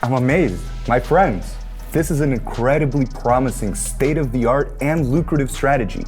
I'm amazed. My friends, this is an incredibly promising, state-of-the-art and lucrative strategy.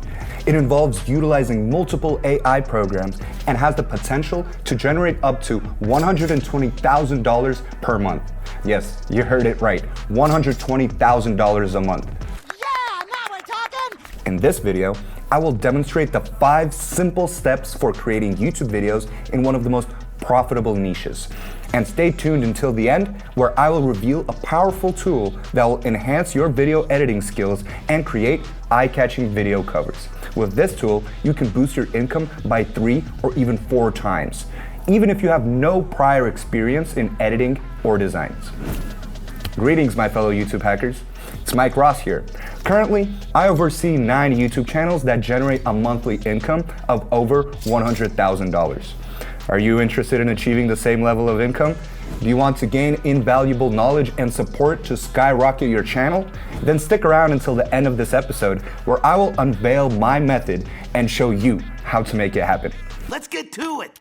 It involves utilizing multiple AI programs and has the potential to generate up to $120,000 per month. Yes, you heard it right, $120,000 a month. Yeah, now we're talking! In this video, I will demonstrate the 5 simple steps for creating YouTube videos in one of the most profitable niches. And stay tuned until the end, where I will reveal a powerful tool that will enhance your video editing skills and create eye-catching video covers. With this tool, you can boost your income by 3 or even 4 times, even if you have no prior experience in editing or designs. Greetings, my fellow YouTube hackers. It's Mike Ross here. Currently, I oversee 9 YouTube channels that generate a monthly income of over $100,000. Are you interested in achieving the same level of income? Do you want to gain invaluable knowledge and support to skyrocket your channel? Then stick around until the end of this episode, where I will unveil my method and show you how to make it happen. Let's get to it!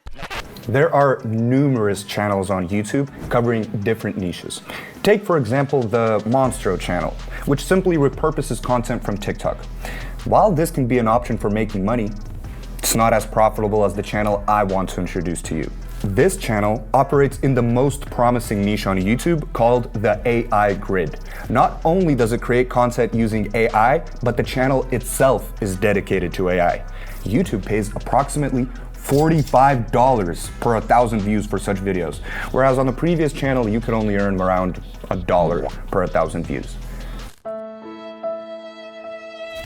There are numerous channels on YouTube covering different niches. Take, for example, the Monstro channel, which simply repurposes content from TikTok. While this can be an option for making money, it's not as profitable as the channel I want to introduce to you. This channel operates in the most promising niche on YouTube called the AI grid. Not only does it create content using AI, but the channel itself is dedicated to AI. YouTube pays approximately $45 per 1,000 views for such videos, whereas on the previous channel you could only earn around $1 per 1,000 views.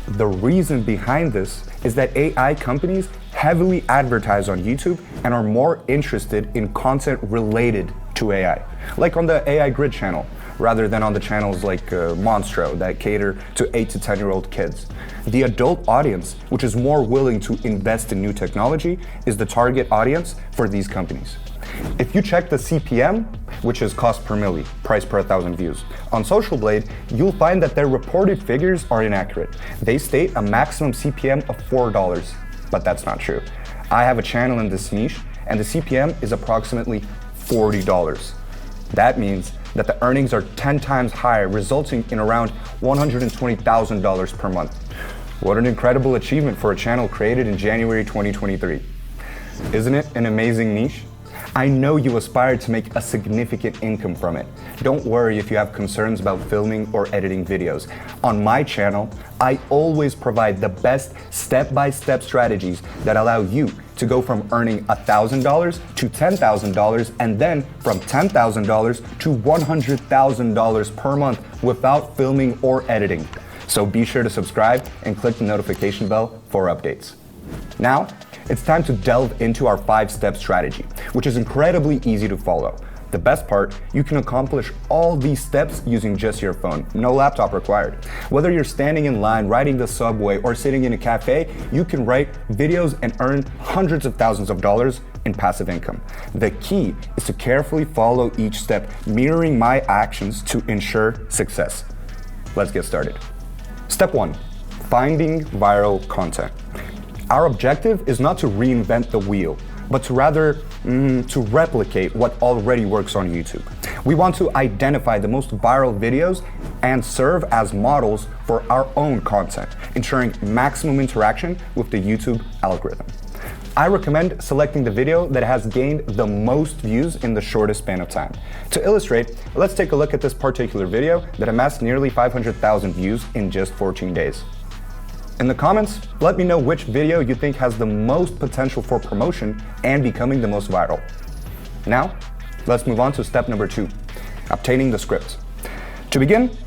The reason behind this is that AI companies heavily advertise on YouTube and are more interested in content related to AI, like on the AI Grid channel, rather than on the channels like Monstro that cater to 8 to 10-year-old kids. The adult audience, which is more willing to invest in new technology, is the target audience for these companies. If you check the CPM, which is cost per milli, price per 1,000 views, on Social Blade, you'll find that their reported figures are inaccurate. They state a maximum CPM of $4, but that's not true. I have a channel in this niche, and the CPM is approximately $40. That means that the earnings are 10 times higher, resulting in around $120,000 per month. What an incredible achievement for a channel created in January 2023. Isn't it an amazing niche? I know you aspire to make a significant income from it. Don't worry if you have concerns about filming or editing videos. On my channel, I always provide the best step-by-step strategies that allow you to go from earning $1,000 to $10,000 and then from $10,000 to $100,000 per month without filming or editing. So be sure to subscribe and click the notification bell for updates. Now, it's time to delve into our 5-step strategy, which is incredibly easy to follow. The best part, you can accomplish all these steps using just your phone, no laptop required. Whether you're standing in line, riding the subway, or sitting in a cafe, you can write videos and earn hundreds of thousands of dollars in passive income. The key is to carefully follow each step, mirroring my actions to ensure success. Let's get started. Step 1, finding viral content. Our objective is not to reinvent the wheel, but to rather to replicate what already works on YouTube. We want to identify the most viral videos and serve as models for our own content, ensuring maximum interaction with the YouTube algorithm. I recommend selecting the video that has gained the most views in the shortest span of time. To illustrate, let's take a look at this particular video that amassed nearly 500,000 views in just 14 days. In the comments, let me know which video you think has the most potential for promotion and becoming the most viral. Now, let's move on to step number 2, obtaining the script. To begin,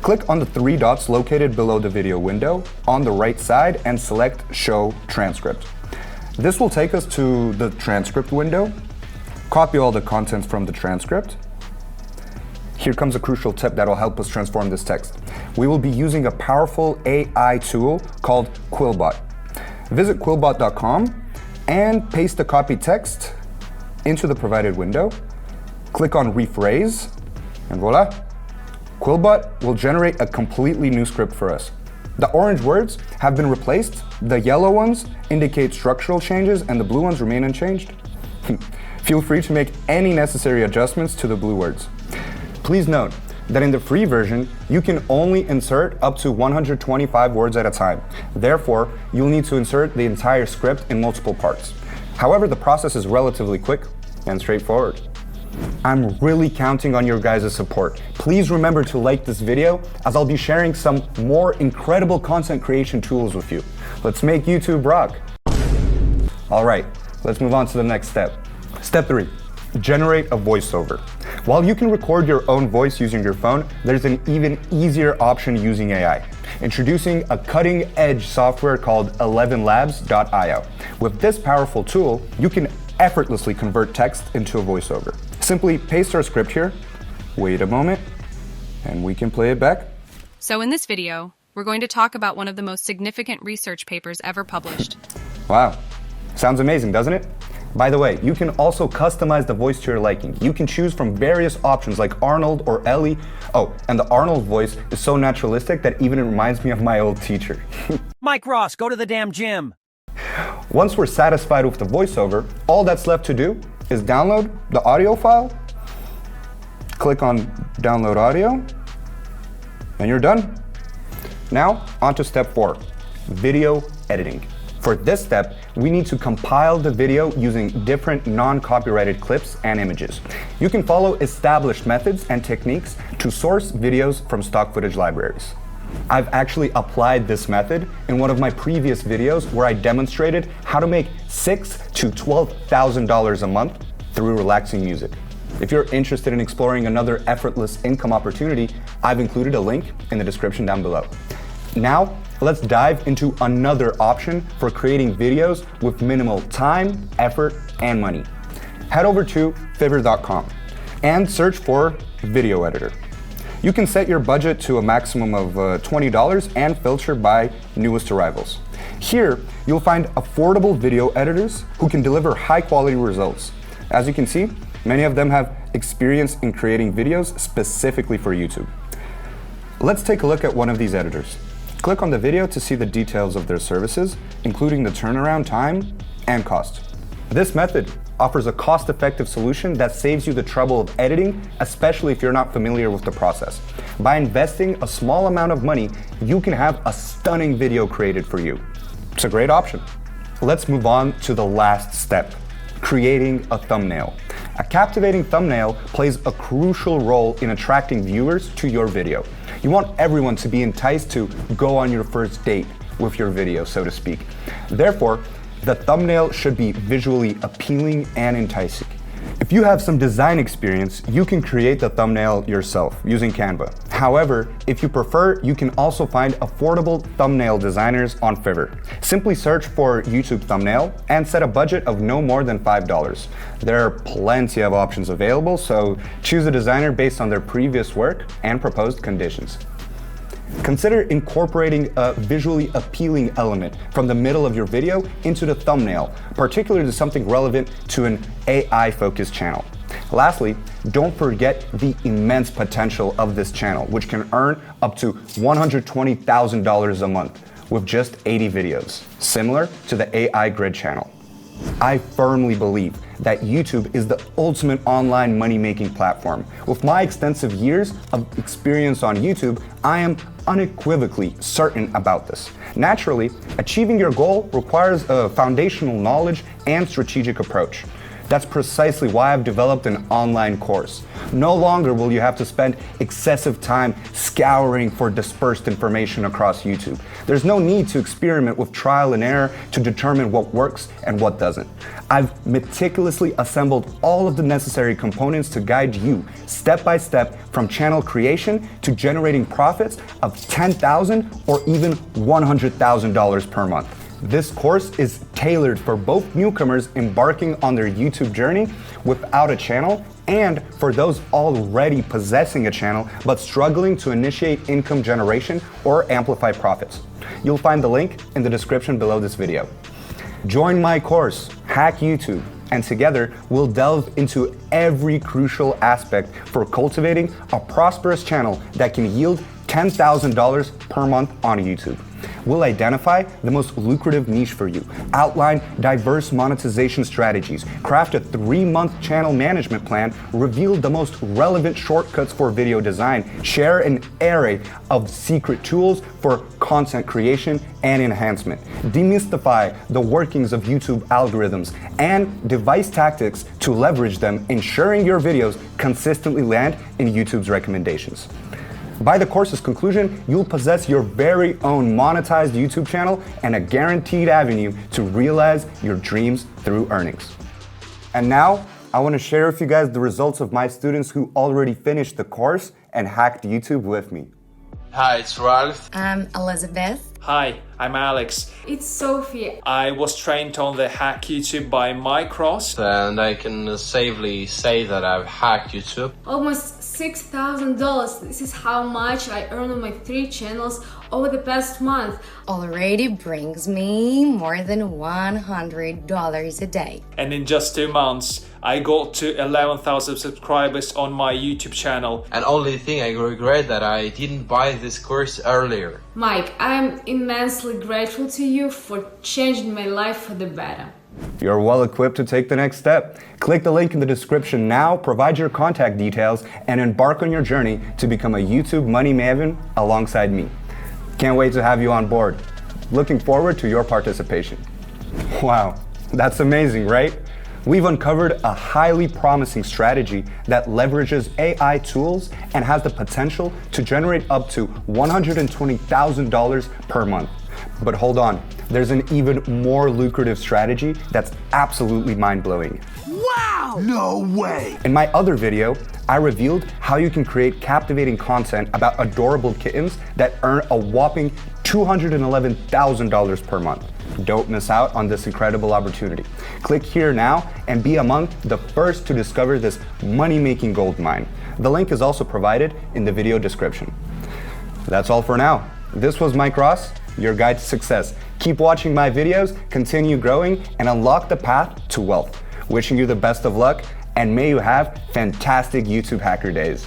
click on the 3 dots located below the video window on the right side and select Show Transcript. This will take us to the transcript window. Copy all the contents from the transcript. Here comes a crucial tip that will help us transform this text. We will be using a powerful AI tool called Quillbot. Visit quillbot.com and paste the copied text into the provided window. Click on Rephrase, and voila! Quillbot will generate a completely new script for us. The orange words have been replaced, the yellow ones indicate structural changes, and the blue ones remain unchanged. Feel free to make any necessary adjustments to the blue words. Please note that in the free version, you can only insert up to 125 words at a time. Therefore, you'll need to insert the entire script in multiple parts. However, the process is relatively quick and straightforward. I'm really counting on your guys' support. Please remember to like this video, as I'll be sharing some more incredible content creation tools with you. Let's make YouTube rock. All right, let's move on to the next step. Step 3, generate a voiceover. While you can record your own voice using your phone, there's an even easier option using AI. Introducing a cutting-edge software called 11labs.io. With this powerful tool, you can effortlessly convert text into a voiceover. Simply paste our script here, wait a moment, and we can play it back. So in this video, we're going to talk about one of the most significant research papers ever published. Wow, sounds amazing, doesn't it? By the way, you can also customize the voice to your liking. You can choose from various options like Arnold or Ellie. Oh, and the Arnold voice is so naturalistic that even it reminds me of my old teacher. Mike Ross, go to the damn gym. Once we're satisfied with the voiceover, all that's left to do is download the audio file, click on download audio, and you're done. Now, on to step 4, video editing. For this step, we need to compile the video using different non-copyrighted clips and images. You can follow established methods and techniques to source videos from stock footage libraries. I've actually applied this method in one of my previous videos where I demonstrated how to make $6,000 to $12,000 a month through relaxing music. If you're interested in exploring another effortless income opportunity, I've included a link in the description down below. Now, let's dive into another option for creating videos with minimal time, effort, and money. Head over to Fiverr.com and search for Video Editor. You can set your budget to a maximum of $20 and filter by newest arrivals. Here, you'll find affordable video editors who can deliver high-quality results. As you can see, many of them have experience in creating videos specifically for YouTube. Let's take a look at one of these editors. Click on the video to see the details of their services, including the turnaround time and cost. This method offers a cost-effective solution that saves you the trouble of editing, especially if you're not familiar with the process. By investing a small amount of money, you can have a stunning video created for you. It's a great option. Let's move on to the last step, creating a thumbnail. A captivating thumbnail plays a crucial role in attracting viewers to your video. You want everyone to be enticed to go on your first date with your video, so to speak. Therefore, the thumbnail should be visually appealing and enticing. If you have some design experience, you can create the thumbnail yourself using Canva. However, if you prefer, you can also find affordable thumbnail designers on Fiverr. Simply search for YouTube thumbnail and set a budget of no more than $5. There are plenty of options available, so choose a designer based on their previous work and proposed conditions. Consider incorporating a visually appealing element from the middle of your video into the thumbnail, particularly something relevant to an AI-focused channel. Lastly, don't forget the immense potential of this channel, which can earn up to $120,000 a month with just 80 videos, similar to the AI Grid channel. I firmly believe that YouTube is the ultimate online money-making platform. With my extensive years of experience on YouTube, I am unequivocally certain about this. Naturally, achieving your goal requires a foundational knowledge and strategic approach. That's precisely why I've developed an online course. No longer will you have to spend excessive time scouring for dispersed information across YouTube. There's no need to experiment with trial and error to determine what works and what doesn't. I've meticulously assembled all of the necessary components to guide you step by step from channel creation to generating profits of $10,000 or even $100,000 per month. This course is tailored for both newcomers embarking on their YouTube journey without a channel and for those already possessing a channel but struggling to initiate income generation or amplify profits. You'll find the link in the description below this video. Join my course, Hack YouTube, and together we'll delve into every crucial aspect for cultivating a prosperous channel that can yield $10,000 per month on YouTube. We'll identify the most lucrative niche for you, outline diverse monetization strategies, craft a 3-month channel management plan, reveal the most relevant shortcuts for video design, share an array of secret tools for content creation and enhancement, demystify the workings of YouTube algorithms, and devise tactics to leverage them, ensuring your videos consistently land in YouTube's recommendations. By the course's conclusion, you'll possess your very own monetized YouTube channel and a guaranteed avenue to realize your dreams through earnings. And now, I want to share with you guys the results of my students who already finished the course and hacked YouTube with me. Hi, it's Ralph. I'm Elizabeth. Hi, I'm Alex. It's Sophie. I was trained on the Hack YouTube by Mike Ross. And I can safely say that I've hacked YouTube. Almost $6,000. This is how much I earned on my 3 channels over the past month. Already brings me more than $100 a day. And in just 2 months, I got to 11,000 subscribers on my YouTube channel. And only thing I regret that I didn't buy this course earlier. Mike, I am immensely grateful to you for changing my life for the better. You're well equipped to take the next step. Click the link in the description now, provide your contact details, and embark on your journey to become a YouTube money maven alongside me. Can't wait to have you on board. Looking forward to your participation. Wow, that's amazing, right? We've uncovered a highly promising strategy that leverages AI tools and has the potential to generate up to $120,000 per month. But hold on, there's an even more lucrative strategy that's absolutely mind-blowing. Wow! No way! In my other video, I revealed how you can create captivating content about adorable kittens that earn a whopping $211,000 per month. Don't miss out on this incredible opportunity. Click here now and be among the first to discover this money-making goldmine. The link is also provided in the video description. That's all for now. This was Mike Ross, your guide to success. Keep watching my videos, continue growing, and unlock the path to wealth. Wishing you the best of luck, and may you have fantastic YouTube hacker days.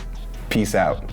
Peace out.